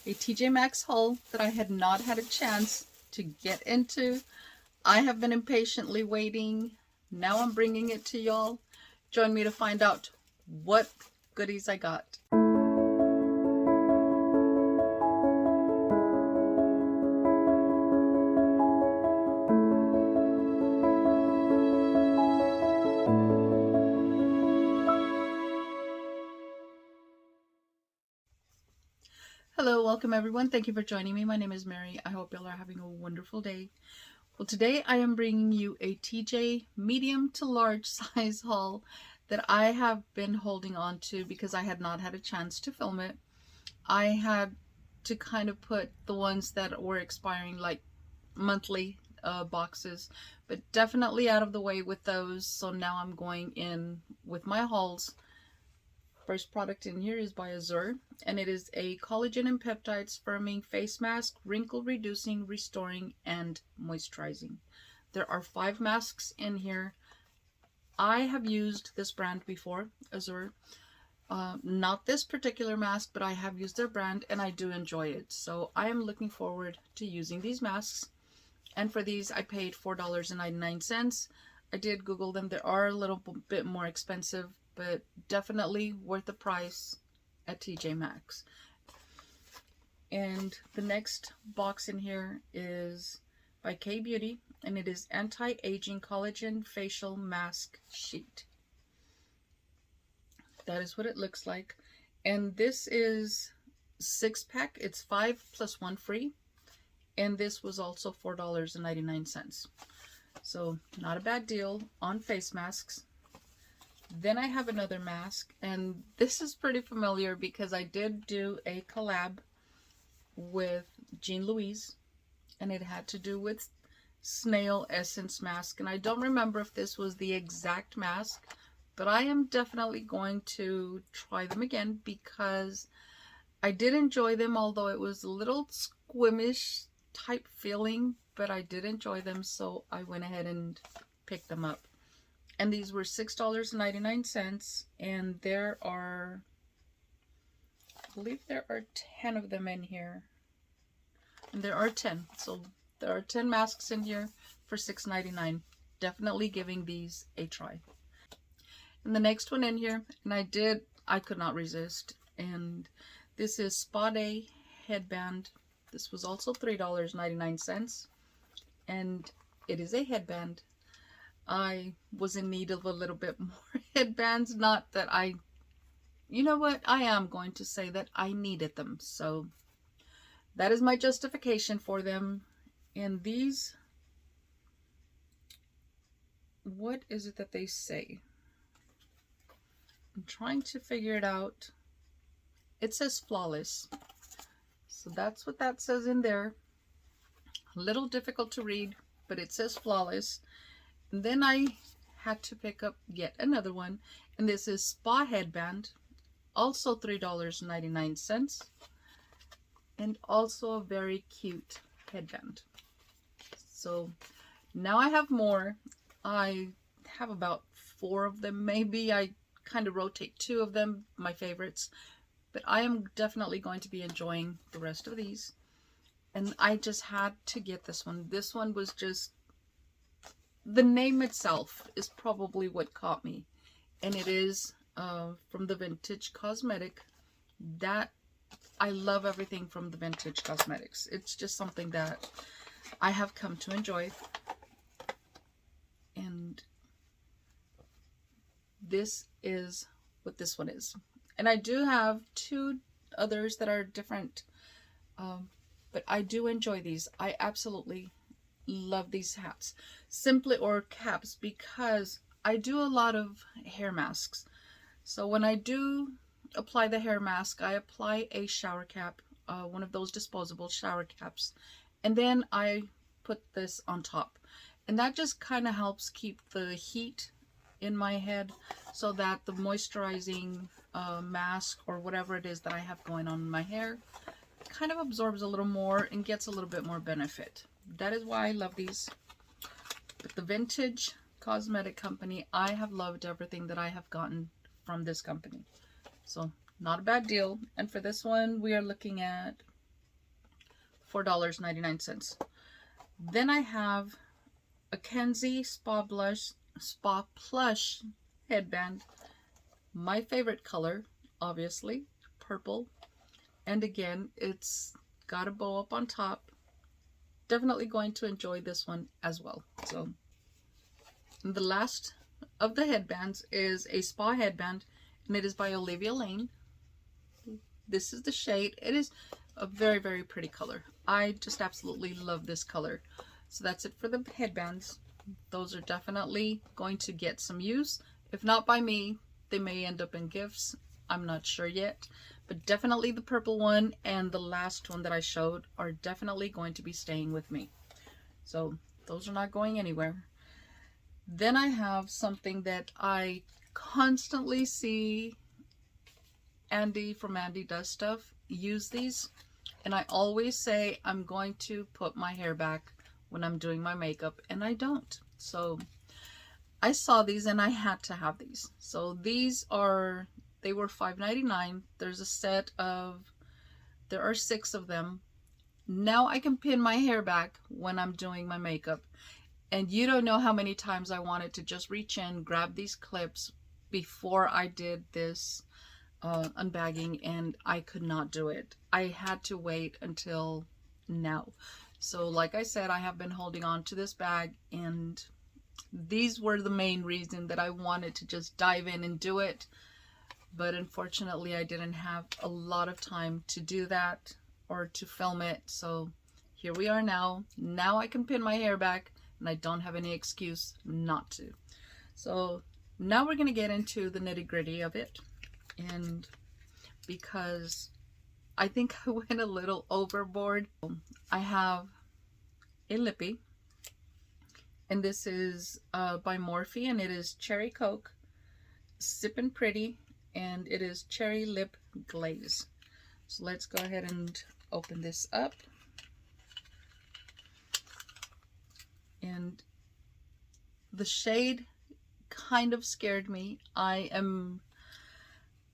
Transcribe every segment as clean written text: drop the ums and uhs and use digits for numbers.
a TJ Maxx haul that I had not had a chance to get into. I have been impatiently waiting. Now I'm bringing it to y'all. Join me to find out what goodies I got. Hello, welcome everyone. Thank you for joining me. My name is Mary. I hope y'all are having a wonderful day. Well, today I am bringing you a TJ medium to large size haul that I have been holding on to because I had not had a chance to film it. I had to kind of put the ones that were expiring like monthly boxes, but definitely out of the way with those. So now I'm going in with my hauls. First product in here is by Azure, and it is a collagen and peptides firming face mask, wrinkle reducing, restoring, and moisturizing. There are 5 masks in here. I have used this brand before, Azure. Not this particular mask, but I have used their brand and I do enjoy it. So I am looking forward to using these masks. And for these, I paid $4.99. I did Google them. They are a little bit more expensive, but definitely worth the price at TJ Maxx. And the next box in here is by K Beauty, and it is Anti-Aging Collagen Facial Mask Sheet. That is what it looks like. And this is 6-pack. It's 5 plus 1 free. And this was also $4.99. So not a bad deal on face masks. Then I have another mask, and this is pretty familiar because I did do a collab with Jean Louise, and it had to do with snail essence mask. And I don't remember if this was the exact mask, but I am definitely going to try them again because I did enjoy them, although it was a little squimish type feeling, but I did enjoy them, so I went ahead and picked them up. And these were $6.99, and there are, I believe there are 10 of them in here. And there are 10. So there are 10 masks in here for $6.99. Definitely giving these a try. And the next one in here, and I could not resist. And this is Spa Day headband. This was also $3.99. And it is a headband. I was in need of a little bit more headbands. Not that you know what? I am going to say that I needed them. So that is my justification for them. And these, what is it that they say? I'm trying to figure it out. It says flawless. So that's what that says in there. A little difficult to read, but it says flawless. And then I had to pick up yet another one, and this is Spa Headband, also $3.99, and also a very cute headband. So now I have more. I have about 4 of them. Maybe I kind of rotate 2 of them, my favorites, but I am definitely going to be enjoying the rest of these. And I just had to get this one. This one was just, the name itself is probably what caught me, and it is from the Vintage Cosmetic. That I love everything from the Vintage Cosmetics. It's just something that I have come to enjoy. And this is what this one is. And I do have 2 others that are different, but I do enjoy these. I absolutely love these hats, or caps, because I do a lot of hair masks. So when I do apply the hair mask, I apply a shower cap, one of those disposable shower caps, and then I put this on top, and that just kind of helps keep the heat in my head so that the moisturizing mask or whatever it is that I have going on in my hair kind of absorbs a little more and gets a little bit more benefit. That is why I love these. But the Vintage Cosmetic Company, I have loved everything that I have gotten from this company. So not a bad deal. And for this one, we are looking at $4.99. Then I have a Kenzie Spa Plush headband. My favorite color, obviously, purple. And again, it's got a bow up on top. Definitely going to enjoy this one as well. So the last of the headbands is a spa headband, and it is by Olivia Lane. This is the shade. It is a very, very pretty color. I just absolutely love this color. So that's it for the headbands. Those are definitely going to get some use. If not by me, they may end up in gifts. I'm not sure yet. But definitely the purple one and the last one that I showed are definitely going to be staying with me. So those are not going anywhere. Then I have something that I constantly see Andi from Andi Does Stuff use these. And I always say I'm going to put my hair back when I'm doing my makeup, and I don't. So I saw these and I had to have these. So these are, they were $5.99. There's a set of, there are 6 of them. Now I can pin my hair back when I'm doing my makeup. And you don't know how many times I wanted to just reach in, grab these clips before I did this unbagging, and I could not do it. I had to wait until now. So like I said, I have been holding on to this bag, and these were the main reason that I wanted to just dive in and do it. But unfortunately, I didn't have a lot of time to do that or to film it. So here we are now. Now I can pin my hair back, and I don't have any excuse not to. So now we're going to get into the nitty-gritty of it. And because I think I went a little overboard, I have a lippy, and this is by Morphe, and it is Cherry Coke, Sippin' Pretty, and it is Cherry Lip Glaze. So let's go ahead and open this up. And the shade kind of scared me. I am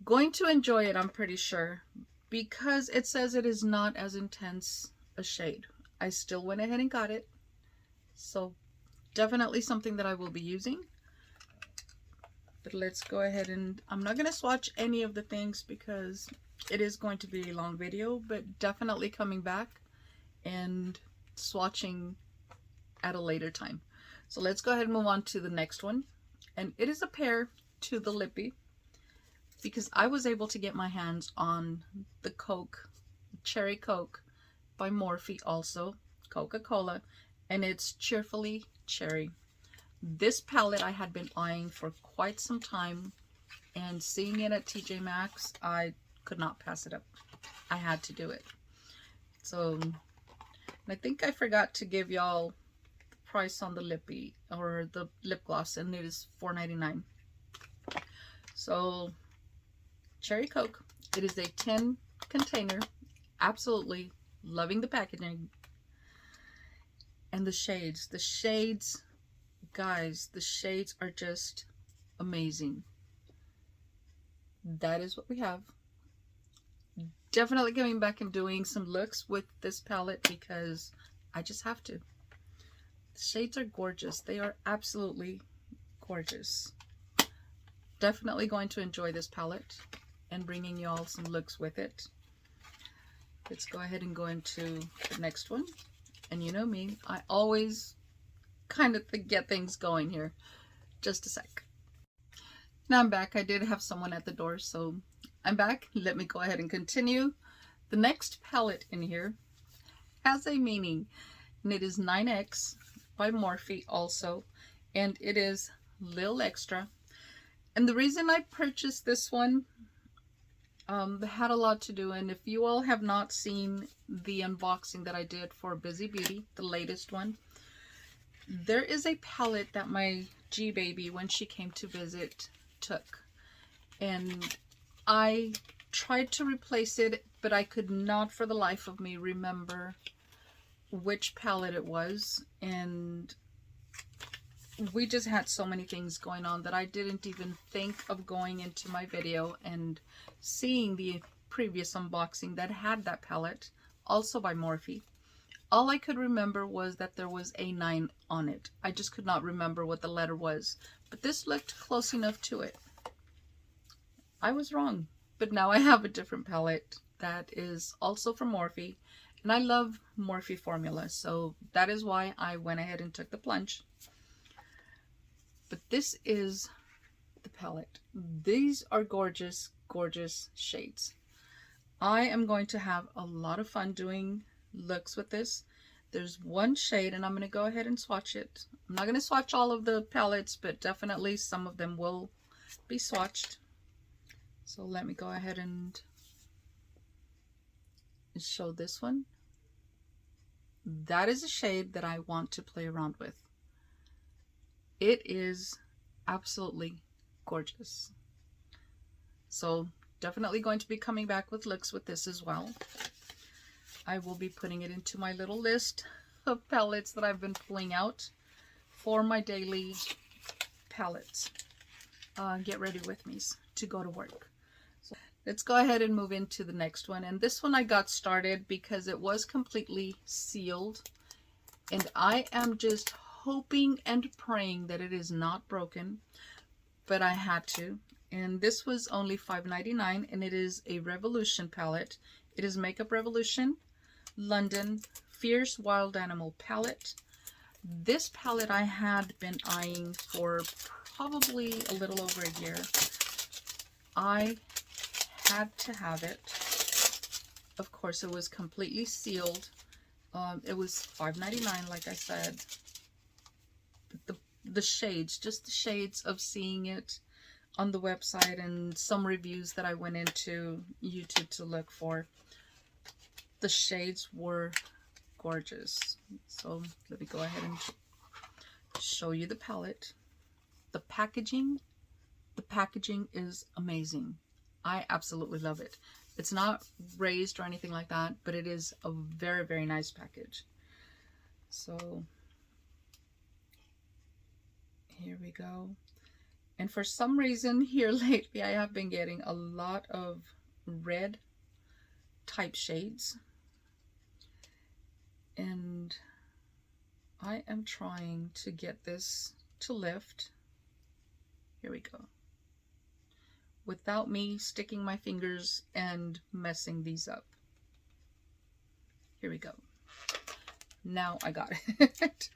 going to enjoy it, I'm pretty sure, because it says it is not as intense a shade. I still went ahead and got it. So definitely something that I will be using. But let's go ahead and, I'm not going to swatch any of the things because it is going to be a long video, but definitely coming back and swatching at a later time. So let's go ahead and move on to the next one. And it is a pair to the lippy, because I was able to get my hands on the Coke, Cherry Coke by Morphe, also Coca-Cola, and it's Cheerfully Cherry. This palette I had been eyeing for quite some time, and seeing it at TJ Maxx, I could not pass it up. I had to do it. So I think I forgot to give y'all the price on the lippy, or the lip gloss, and it is $4.99. So Cherry Coke, it is a tin container. Absolutely loving the packaging. And the shades, guys, the shades are just amazing. That is what we have. Definitely coming back and doing some looks with this palette because I just have to. The shades are gorgeous. They are absolutely gorgeous. Definitely going to enjoy this palette and bringing you all some looks with it. Let's go ahead and go into the next one. And you know me, I always kind of get things going here. Just a sec. Now I'm back. I did have someone at the door, so I'm back. Let me go ahead and continue. The next palette in here has a meaning, and it is 9X by Morphe also, and it is Lil Extra. And the reason I purchased this one had a lot to do, and if you all have not seen the unboxing that I did for Busy Beauty, the latest one, there is a palette that my G-Baby, when she came to visit, took. And I tried to replace it, but I could not for the life of me remember which palette it was. And we just had so many things going on that I didn't even think of going into my video and seeing the previous unboxing that had that palette, also by Morphe. All I could remember was that there was a 9 on it. I just could not remember what the letter was. But this looked close enough to it. I was wrong. But now I have a different palette that is also from Morphe. And I love Morphe formula. So that is why I went ahead and took the plunge. But this is the palette. These are gorgeous, gorgeous shades. I am going to have a lot of fun doing looks with this. There's one shade, and I'm going to go ahead and swatch it. I'm not going to swatch all of the palettes, but definitely some of them will be swatched. So let me go ahead and show this one. That is a shade that I want to play around with. It is absolutely gorgeous. So definitely going to be coming back with looks with this as well. I will be putting it into my little list of palettes that I've been pulling out for my daily palettes. Get ready with me to go to work. So let's go ahead and move into the next one. And this one I got started because it was completely sealed. And I am just hoping and praying that it is not broken. But I had to. And this was only $5.99, and it is a Revolution palette. It is Makeup Revolution London Fierce Wild Animal palette. This palette I had been eyeing for probably a little over a year. I had to have it. Of course, it was completely sealed. It was $5.99, like I said. But the shades, just the shades of seeing it on the website and some reviews that I went into YouTube to look for, the shades were gorgeous. So let me go ahead and show you the palette. The packaging is amazing. I absolutely love it. It's not raised or anything like that, but it is a very, very nice package. So here we go. And for some reason here lately, I have been getting a lot of red type shades. And I am trying to get this to lift. Here we go. Without me sticking my fingers and messing these up. Here we go. Now I got it.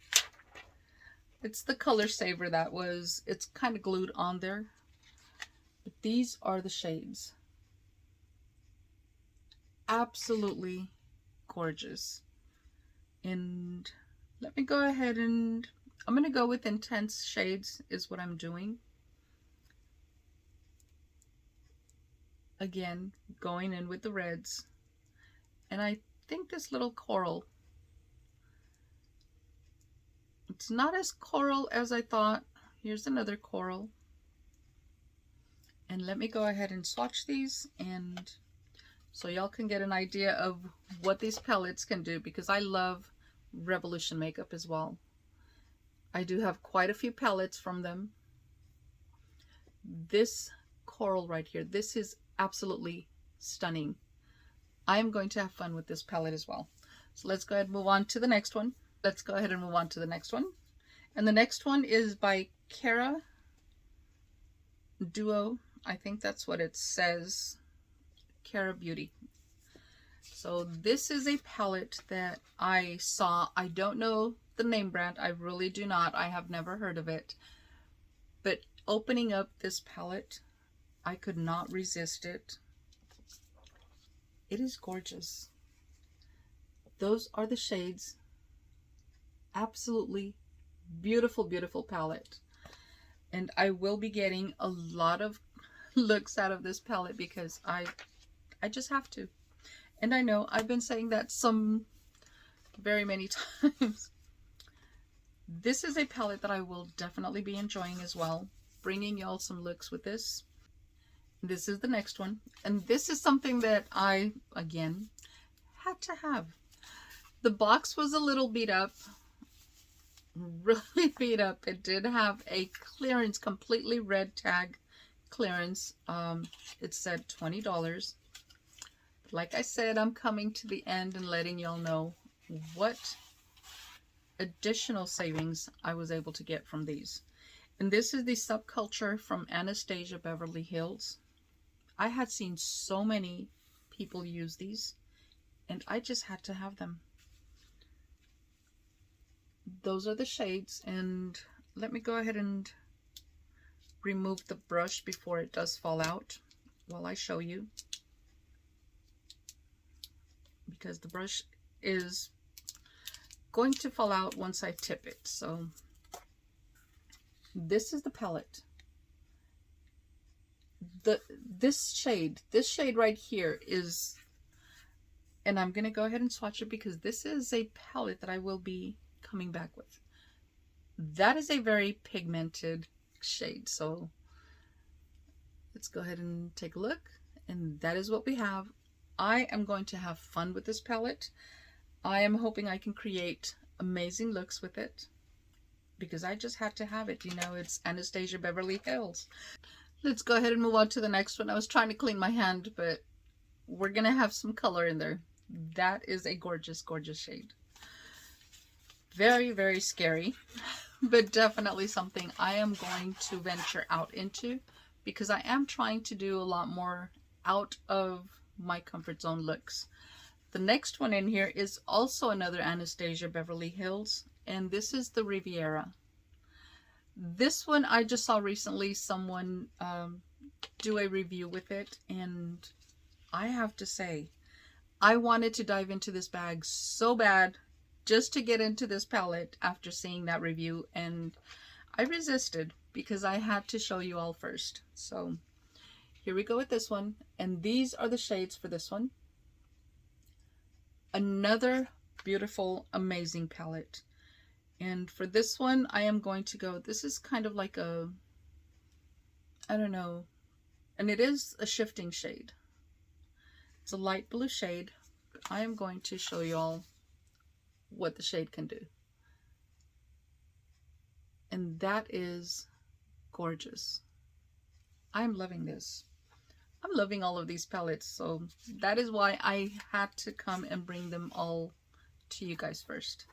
It's the Color Saver that was, it's kind of glued on there. But these are the shades. Absolutely gorgeous. And let me go ahead and, I'm going to go with intense shades is what I'm doing. Again, going in with the reds. And I think this little coral, it's not as coral as I thought. Here's another coral. And let me go ahead and swatch these, and so y'all can get an idea of what these palettes can do, because I love Revolution makeup as well. I do have quite a few palettes from them. This coral right here, this is absolutely stunning. I am going to have fun with this palette as well. So let's go ahead and move on to the next one. Let's go ahead and move on to the next one. And the next one is by Cara Duo. I think that's what it says. Cara Beauty. So this is a palette that I saw. I don't know the name brand. I really do not. I have never heard of it. But opening up this palette, I could not resist it. It is gorgeous. Those are the shades. Absolutely beautiful, beautiful palette. And I will be getting a lot of looks out of this palette because I just have to. And I know I've been saying that very many times. This is a palette that I will definitely be enjoying as well. Bringing y'all some looks with this. This is the next one. And this is something that I, again, had to have. The box was a little beat up. Really beat up. It did have a clearance, completely red tag clearance. It said $20. Like I said, I'm coming to the end and letting y'all know what additional savings I was able to get from these. And this is the Subculture from Anastasia Beverly Hills. I had seen so many people use these, and I just had to have them. Those are the shades, and let me go ahead and remove the brush before it does fall out while I show you, because the brush is going to fall out once I tip it. So this is the palette. This shade right here is, and I'm gonna go ahead and swatch it because this is a palette that I will be coming back with. That is a very pigmented shade, so let's go ahead and take a look, and that is what we have. I am going to have fun with this palette. I am hoping I can create amazing looks with it because I just had to have it. You know, it's Anastasia Beverly Hills. Let's go ahead and move on to the next one. I was trying to clean my hand, but we're gonna have some color in there. That is a gorgeous, gorgeous shade. Very, very scary, but definitely something I am going to venture out into because I am trying to do a lot more out of my comfort zone looks. The next one in here is also another Anastasia Beverly Hills, and this is the Riviera. This one I just saw recently someone do a review with it, and I have to say, I wanted to dive into this bag so bad just to get into this palette after seeing that review, and I resisted because I had to show you all first. So here we go with this one, and these are the shades for this one. Another beautiful, amazing palette. And for this one, I am going to go, this is kind of like a, I don't know, and it is a shifting shade. It's a light blue shade. I am going to show you all what the shade can do. And that is gorgeous. I'm loving this. I'm loving all of these palettes, so that is why I had to come and bring them all to you guys first.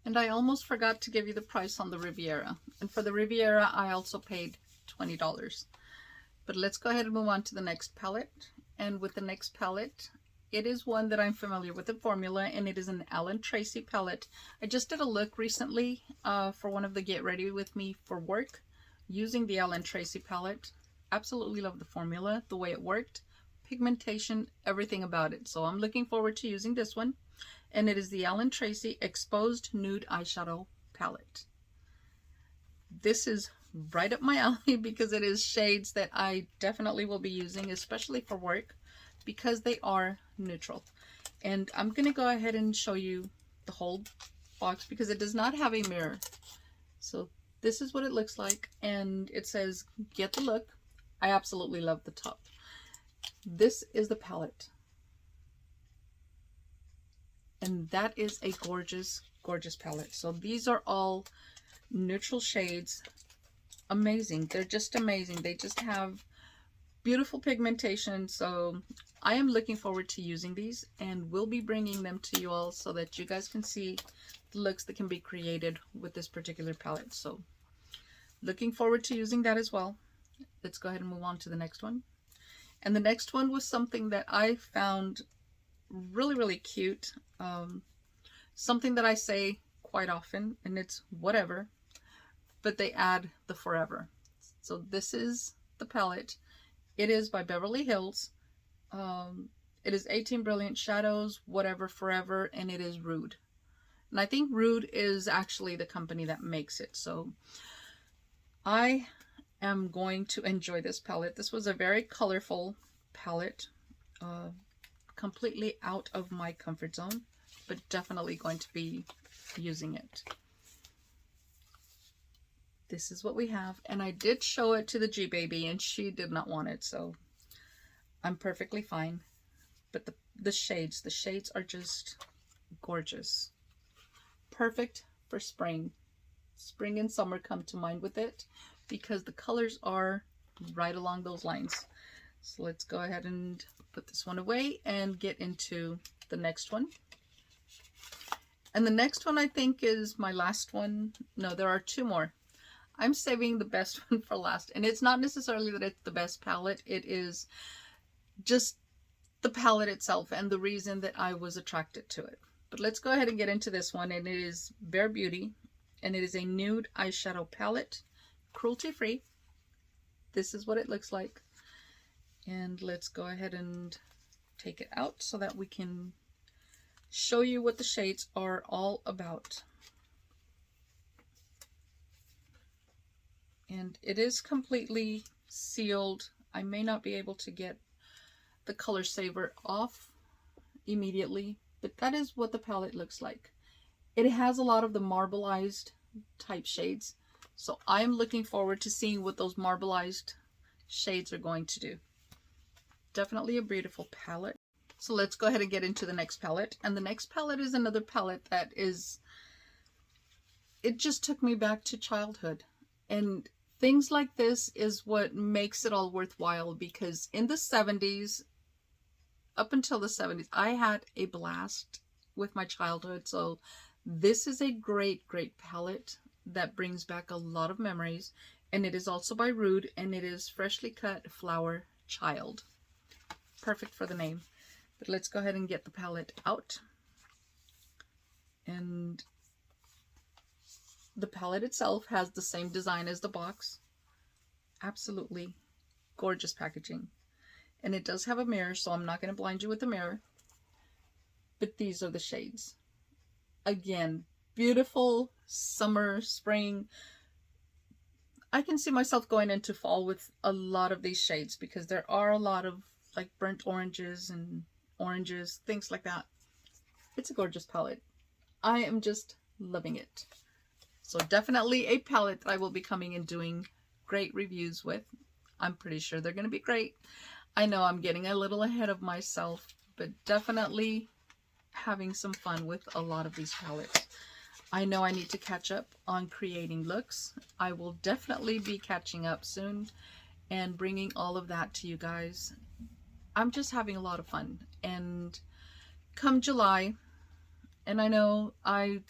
And I almost forgot to give you the price on the Riviera. And for the Riviera, I also paid $20. But let's go ahead and move on to the next palette. And with the next palette, it is one that I'm familiar with the formula, and it is an Tracy palette. I just did a look recently for one of the Get Ready With Me for work using the Tracy palette. Absolutely love the formula, the way it worked, pigmentation, everything about it. So I'm looking forward to using this one. And it is the Tracy Exposed Nude Eyeshadow Palette. This is right up my alley because it is shades that I definitely will be using, especially for work, because they are neutral. And I'm going to go ahead and show you the whole box because it does not have a mirror. So this is what it looks like, and it says, get the look. I absolutely love the top. This is the palette. And that is a gorgeous, gorgeous palette. So these are all neutral shades. Amazing. They're just amazing. They just have beautiful pigmentation. So I am looking forward to using these, and we'll be bringing them to you all so that you guys can see the looks that can be created with this particular palette. So looking forward to using that as well. Let's go ahead and move on to the next one. And the next one was something that I found really, really cute. Something that I say quite often, and it's whatever, but they add the forever. So this is the palette. It is by Beverly Hills. It is 18 Brilliant Shadows, whatever, forever, and it is Rude. And I think Rude is actually the company that makes it. So I am going to enjoy this palette. This was a very colorful palette, completely out of my comfort zone, but definitely going to be using it. This is what we have, and I did show it to the G baby and she did not want it, so I'm perfectly fine. But the shades are just gorgeous. Perfect for spring. Spring and summer come to mind with it because the colors are right along those lines. So let's go ahead and put this one away and get into the next one. And the next one I think is my last one. No, there are two more. I'm saving the best one for last. And it's not necessarily that it's the best palette. It is just the palette itself and the reason that I was attracted to it. But let's go ahead and get into this one. And it is Bare Beauty. And it is a nude eyeshadow palette. Cruelty free. This is what it looks like. And let's go ahead and take it out so that we can show you what the shades are all about. And it is completely sealed. I may not be able to get the color saver off immediately, but that is what the palette looks like. It has a lot of the marbleized type shades, so I'm looking forward to seeing what those marbleized shades are going to do. Definitely a beautiful palette. So let's go ahead and get into the next palette. And the next palette is another palette that is, it just took me back to childhood. And things like this is what makes it all worthwhile, because in the 70s, up until the 70s, I had a blast with my childhood. So this is a great, great palette that brings back a lot of memories. And it is also by Rude, and it is Freshly Cut Flower Child. Perfect for the name. But let's go ahead and get the palette out. And the palette itself has the same design as the box. Absolutely gorgeous packaging. And it does have a mirror, so I'm not going to blind you with the mirror. But these are the shades. Again, beautiful summer, spring. I can see myself going into fall with a lot of these shades, because there are a lot of like burnt oranges and oranges, things like that. It's a gorgeous palette. I am just loving it. So definitely a palette that I will be coming and doing great reviews with. I'm pretty sure they're going to be great. I know I'm getting a little ahead of myself, but definitely having some fun with a lot of these palettes. I know I need to catch up on creating looks. I will definitely be catching up soon and bringing all of that to you guys. I'm just having a lot of fun. And come July, and I know I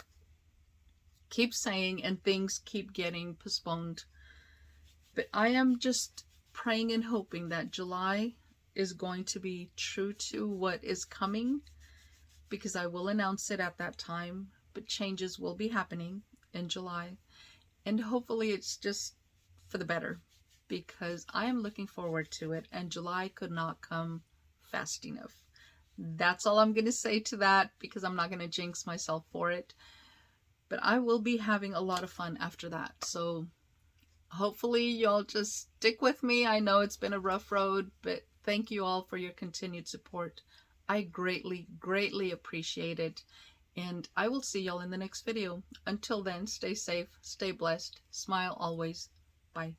keep saying and things keep getting postponed, but I am just praying and hoping that July is going to be true to what is coming, because I will announce it at that time, but changes will be happening in July, and hopefully it's just for the better, because I am looking forward to it, and July could not come fast enough. That's all I'm going to say to that, because I'm not going to jinx myself for it. But I will be having a lot of fun after that. So hopefully y'all just stick with me. I know it's been a rough road, but thank you all for your continued support. I greatly, greatly appreciate it. And I will see y'all in the next video. Until then, stay safe, stay blessed, smile always. Bye.